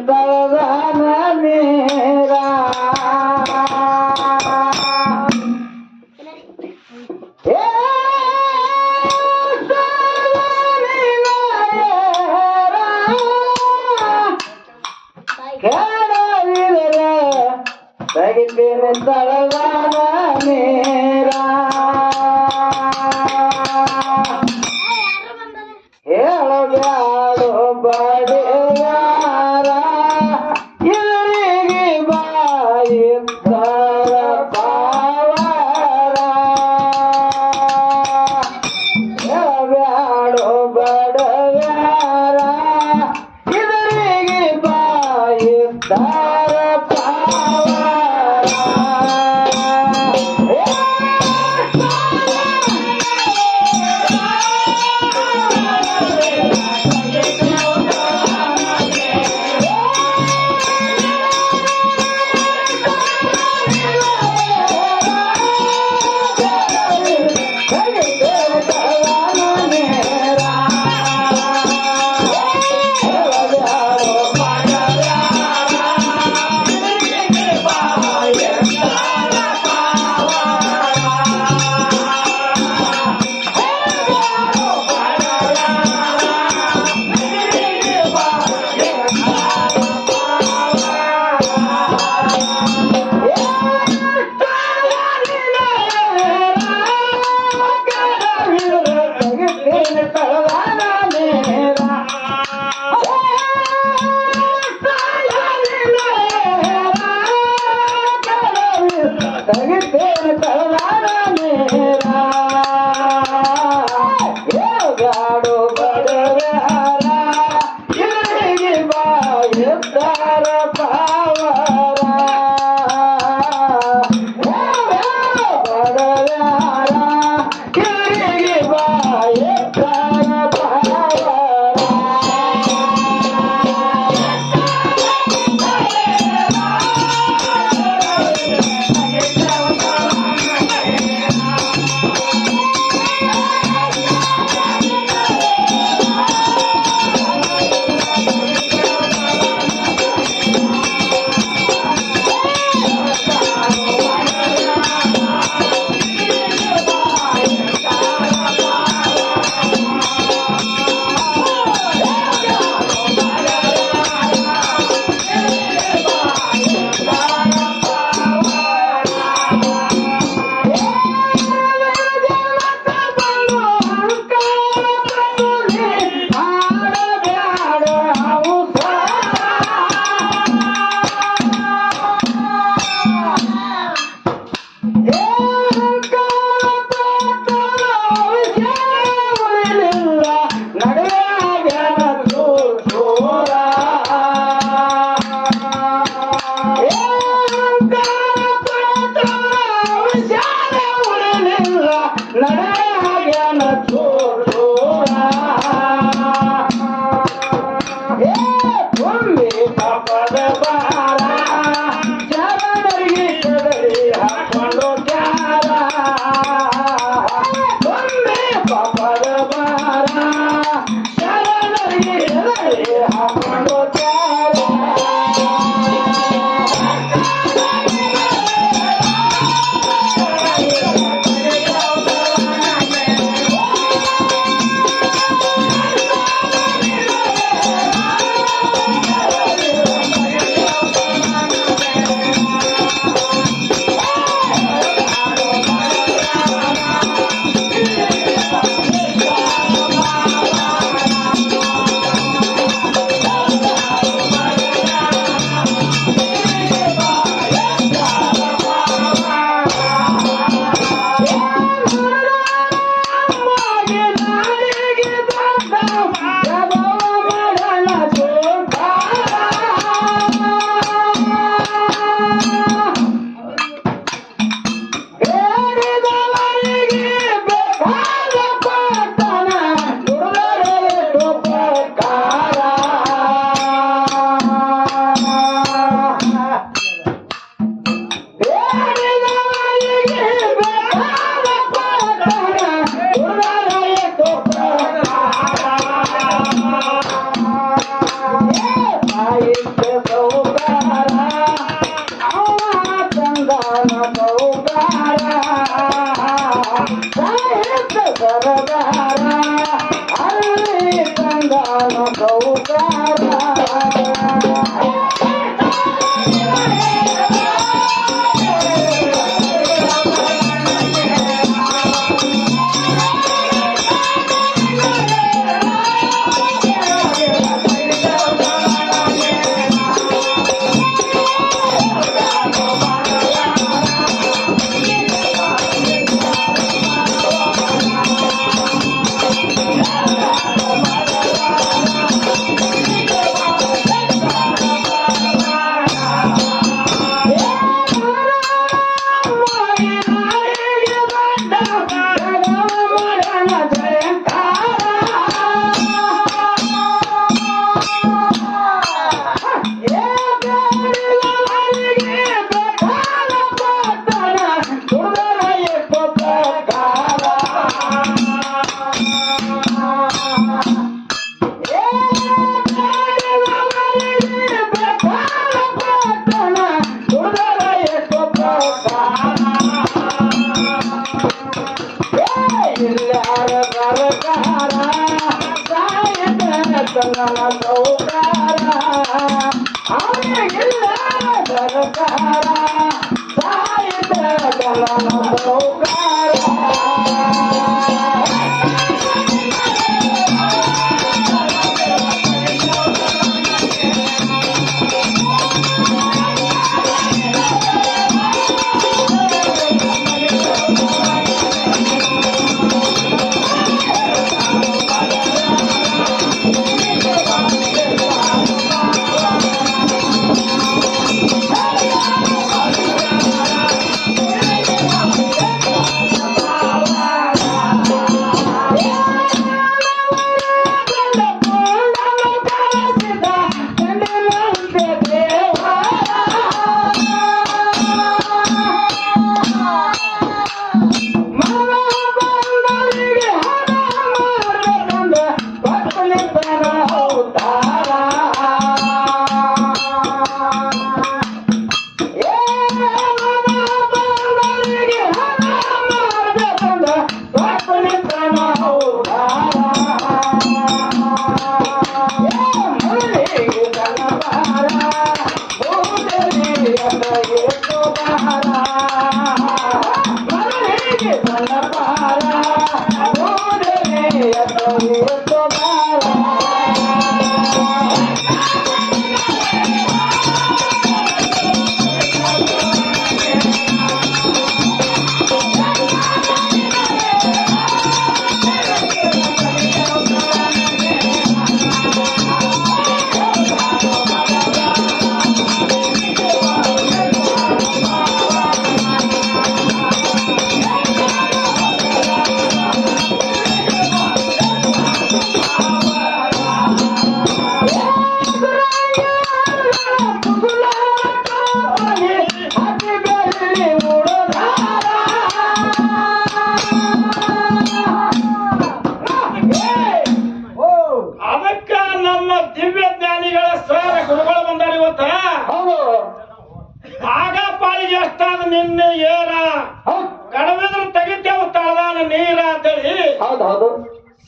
ತಳದಾನ ನೀರ ತೆಗಿತೀನಿ ತಳದಾನ ನೀರ ಹೇಳಬ್ಯಾಡು ಬಡಿಯಾರ ಇವರಿಗೆ ಬಾಯಿದ್ದರ ಪಾವರ ಹೇಳಬ್ಯಾಡು ಬಡವ್ಯಾರ ಇವರಿಗೆ ಬಾಯಿದ್ದರ ಹೇಳಬ್ಯಾಡು ಬಡವ್ಯಾರ ಇವರಿಗೆ ಬಾಯಿದ್ದರ ಪಾವರ ಬಡವ್ಯಾರ ಇವರಿಗೆ ಬಾಯಿದ್ದರ ಪಾವರ ಸೌಕಾರ ಸಾಹಿತ್ಯ ಸರದಾರ ಅಲ್ಲಿ ತಂದಾನು ಸೌಕಾರ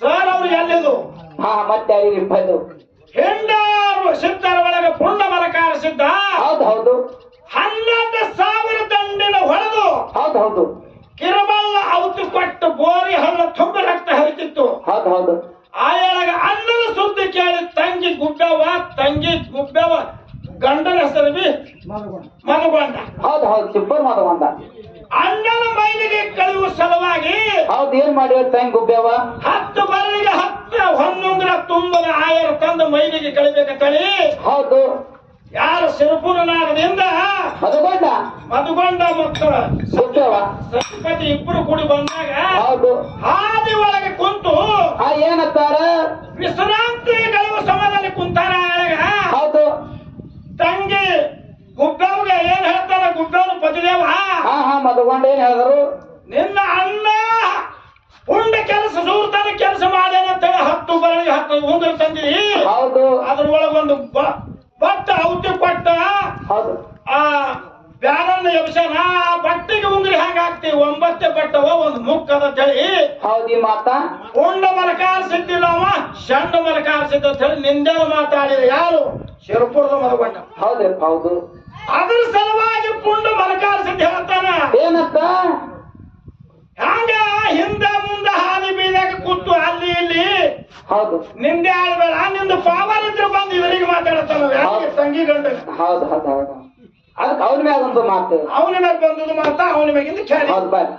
ಸರ್ ಅವ್ರು ಎಲ್ಲಿದು ಮತ್ತೆ ಬಂದು ಹೆಂಡಾರು ಸಿದ್ಧರ ಒಳಗೆ ಪುಣ್ಯ ಮರಕಾರ ಸಿದ್ಧ ಹೌದು 11,000 ದಂಡಿನ ಹೊಡೆದು ಹೌದು ಕಿರಬಲ್ಲ ಅವತ್ತು ಕೊಟ್ಟು ಬೋರಿ ಹಳ್ಳ ತುಂಬ ರಕ್ತ ಹರಿತಿತ್ತು ಹೌದು ಆಯೊಳಗ ಅನ್ನದ ಸುದ್ದಿ ಕೇಳಿ ತಂಗಿ ಗುಬ್ಬವ ಗಂಡನ ಹೆಸರು ಮಧುಗೊಂಡ ಹೌದು ಸೂಪರ್ ಮಧುಗೊಂಡ ಅಣ್ಣನ ಮೈಲಿಗೆ ಕಳುವ ಸಲುವಾಗಿ ಹೌದು ಏನ್ ಮಾಡಿವ ತಂಗಿ ಗುಬ್ಬವ 10 ಬರಲಿಗೆ 11 ತುಂಬದ ಆಯರ ತಂದು ಮೈಲಿಗೆ ಕಳಿಬೇಕಂತೇಳಿ ಹೌದು ಯಾರು ಸಿರುಪುರನಾಗದಿಂದ ಮಧುಗೊಂಡ ಮತ್ತು ಸರಸ್ವತಿ ಇಬ್ಬರು ಕೂಡಿ ಬಂದಾಗ ಹೌದು ಹಾದಿ ಒಳಗೆ ಕುಂತು ಏನಂತಾರ ವಿಶ್ರಾಂತಿ ಕಳುವ ಸಮಯದಲ್ಲಿ ಕುಂತಾರ ಹೌದು ತಂಗಿ ಗುಬ್ಬವ್ಗೆ ಏನ್ ಹೇಳ್ತಾರ ಗುಬ್ಬವ್ನ ಪತಿದೇವ ಮಧುಗೊಂಡ ಏನ್ ಹೇಳಿದ್ರು ನಿನ್ನ ಅಣ್ಣ ಉಂಡ ಕೆಲಸ ಸೂರ್ತಾನ ಕೆಲಸ ಮಾಡ್ಯಾನಂತ 10 ಬರಲಿಗೆ 10 ಉಂದ್ರ ತಂದಿ ಹೌದು ಅದ್ರೊಳಗೊಂದು ಬಟ್ಟ ಔತಿ ಕೊಟ್ಟ ಆ ಬ್ಯಾರನ್ನ ಎಬ್ಸನ ಬಟ್ಟೆಗೆ ಉಂಗ್ರ ಪಟ್ಟವ ಒಂದು ಮುಕ್ಕದ ತಳಿ. ಹೌದಿ ಮಾತಾ ಉಂಡ ಮಲಕಾರ ಸಿದ್ದಿಲ್ಲ ಅವ ಶಂಡ ಮಲಕಾರ ಸಿದ್ಧ ಅಂತ ಹೇಳಿ ನಿಂದೆಲ್ಲ ಮಾತಾಡಿದ ಯಾರು? ಶಿರಪುರದ ಮಲಗೊಂಡ. ಹೌದ್ರಿ ಹೌದು. ಅದ್ರ ಸಲುವಾಗಿ ಪುಂಡ ಮಲಕಾರ ಸಿದ್ಧ ಹೇಳ್ತಾನ ಏನತ್ತ? ಹಂಗ ಹಿಂದ ಮುಂದ ಹಾದಿ ಬೀದಾಗ ಕೂತು ಅಲ್ಲಿ ಇಲ್ಲಿ ಹೌದು ನಿಂದೆ ಆಳ್ಬೇಡ, ನಿಂದು ಪಾವರ್ ಇದ್ರೆ ಬಂದು ಇವರಿಗೆ ಮಾತಾಡತ್ತಾನ ತಂಗಿ ಗಂಡ. ಹೌದು ಹೌದು ಹೌದು ಅದಕ್ಕೆ ಅವ್ರ ಮ್ಯಾಗ ಒಂದು ಮಾತು, ಅವನ ಮ್ಯಾಗ ಬಂದದ್ದು ಮಾತಾ ಅವನ ಮ್ಯಾಗಿಂದ ಕೇಳಿ. ಹೌದು ಬಾಯ್.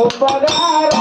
ಉಪಕಾರ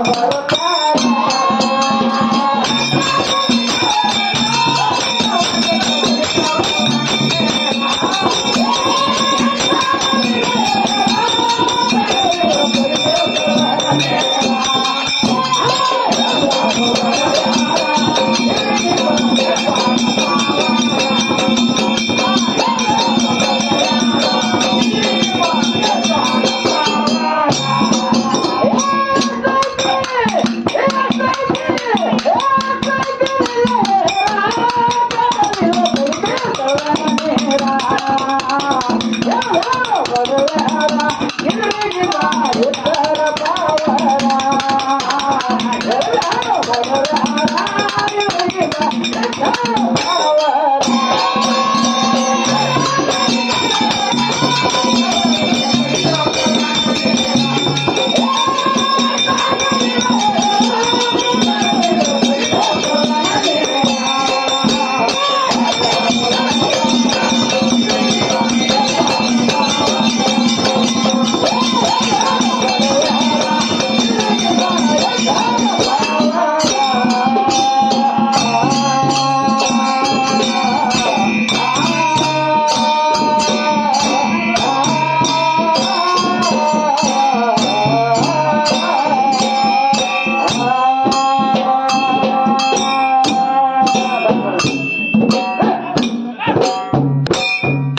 Bye.